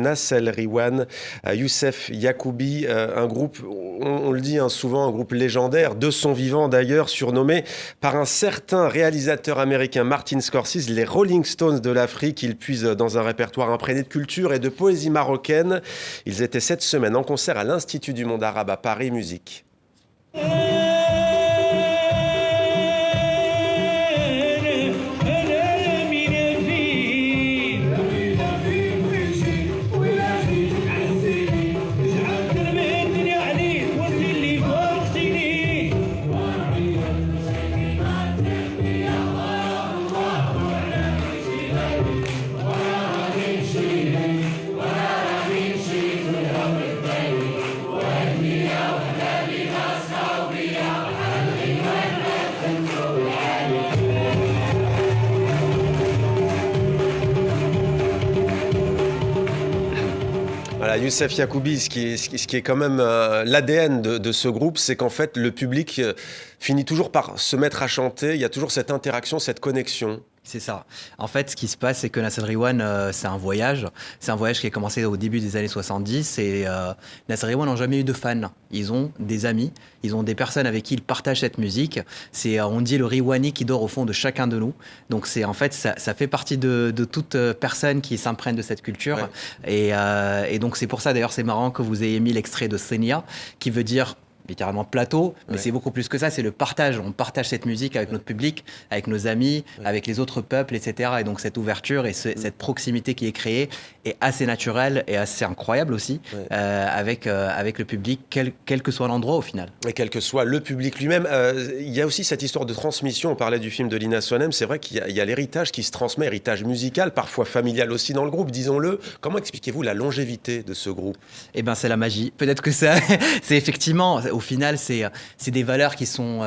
Nassel Riwan, Youssef Yacoubi, un groupe, on le dit souvent, un groupe légendaire, de son vivant d'ailleurs, surnommé par un certain réalisateur américain Martin Scorsese, les Rolling Stones de l'Afrique. Ils puisent dans un répertoire imprégné de culture et de poésie marocaine. Ils étaient cette semaine en concert à l'Institut du Monde Arabe à Paris Musique. Voilà, Youssef Yacoubi, ce qui est quand même l'ADN de ce groupe, c'est qu'en fait, le public finit toujours par se mettre à chanter. Il y a toujours cette interaction, cette connexion. C'est ça. En fait, ce qui se passe, c'est que Nassel Riwan, c'est un voyage. C'est un voyage qui a commencé au début des années 70. Et Nassel Riwan n'ont jamais eu de fans. Ils ont des amis. Ils ont des personnes avec qui ils partagent cette musique. C'est, on dit, le Riwani qui dort au fond de chacun de nous. Donc, c'est, en fait, ça fait partie de toute personne qui s'imprègne de cette culture. Ouais. Et donc, c'est pour ça, d'ailleurs, c'est marrant que vous ayez mis l'extrait de Senia, qui veut dire littéralement plateau, mais c'est beaucoup plus que ça, c'est le partage. On partage cette musique avec notre public, avec nos amis, avec les autres peuples, etc. Et donc cette ouverture et cette proximité qui est créée est assez naturelle et assez incroyable aussi avec le public, quel que soit l'endroit au final. Et quel que soit le public lui-même. Il y a aussi cette histoire de transmission. On parlait du film de Lina Sonem, c'est vrai qu'il y a l'héritage qui se transmet, héritage musical, parfois familial aussi dans le groupe, disons-le. Comment expliquez-vous la longévité de ce groupe ? Eh bien, c'est la magie. Peut-être que ça, c'est effectivement... Au final, c'est des valeurs qui sont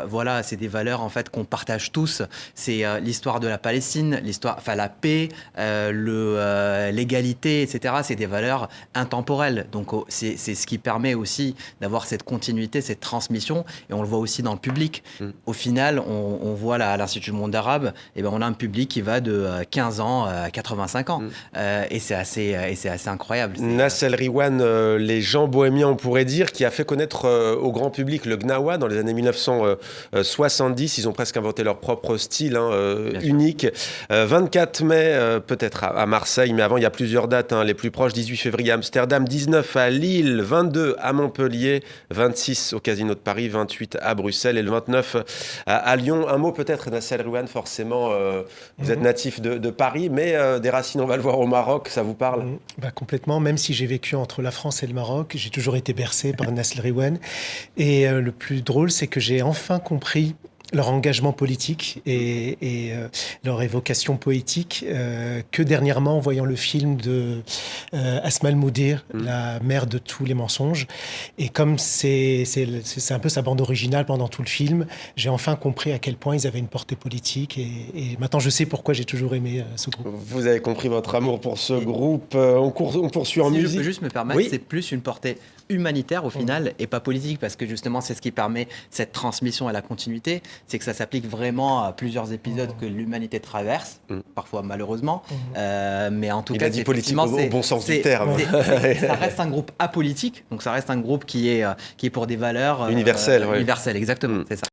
voilà, c'est des valeurs en fait qu'on partage tous. C'est l'histoire de la Palestine, la paix, l'égalité, etc. C'est des valeurs intemporelles. Donc c'est ce qui permet aussi d'avoir cette continuité, cette transmission. Et on le voit aussi dans le public. Au final, on voit là, à l'Institut du Monde Arabe, et ben on a un public qui va de 15 ans à 85 ans. Et c'est assez incroyable. Nassel Riwan, les gens bohémiens, on pourrait dire, qui a fait connaître au grand public le Gnawa dans les années 1970. Ils ont presque inventé leur propre style unique. 24 mai, peut-être à Marseille, mais avant, il y a plusieurs dates. Les plus proches, 18 février à Amsterdam, 19 à Lille, 22 à Montpellier, 26 au Casino de Paris, 28 à Bruxelles et le 29 à Lyon. Un mot peut-être, Nassel Riwan, forcément, vous êtes natif de Paris, mais des racines, on va le voir, au Maroc, ça vous parle ? Complètement, même si j'ai vécu entre la France et le Maroc, j'ai toujours été bercé par Nassel Riwan. Et le plus drôle, c'est que j'ai enfin compris leur engagement politique et leur évocation poétique que dernièrement en voyant le film de Asma Al-Moudir, la mère de tous les mensonges. Et comme c'est un peu sa bande originale pendant tout le film, j'ai enfin compris à quel point ils avaient une portée politique et maintenant je sais pourquoi j'ai toujours aimé ce groupe. Vous avez compris votre amour pour ce groupe. On poursuit en musique. Je peux juste me permettre, c'est plus une portée humanitaire au final et pas politique, parce que justement c'est ce qui permet cette transmission et la continuité, c'est que ça s'applique vraiment à plusieurs épisodes que l'humanité traverse, parfois malheureusement, mais en tout cas, il a dit politique au bon sens du terme. Ça reste un groupe apolitique, donc ça reste un groupe qui est pour des valeurs universelles, universelles, exactement, c'est ça.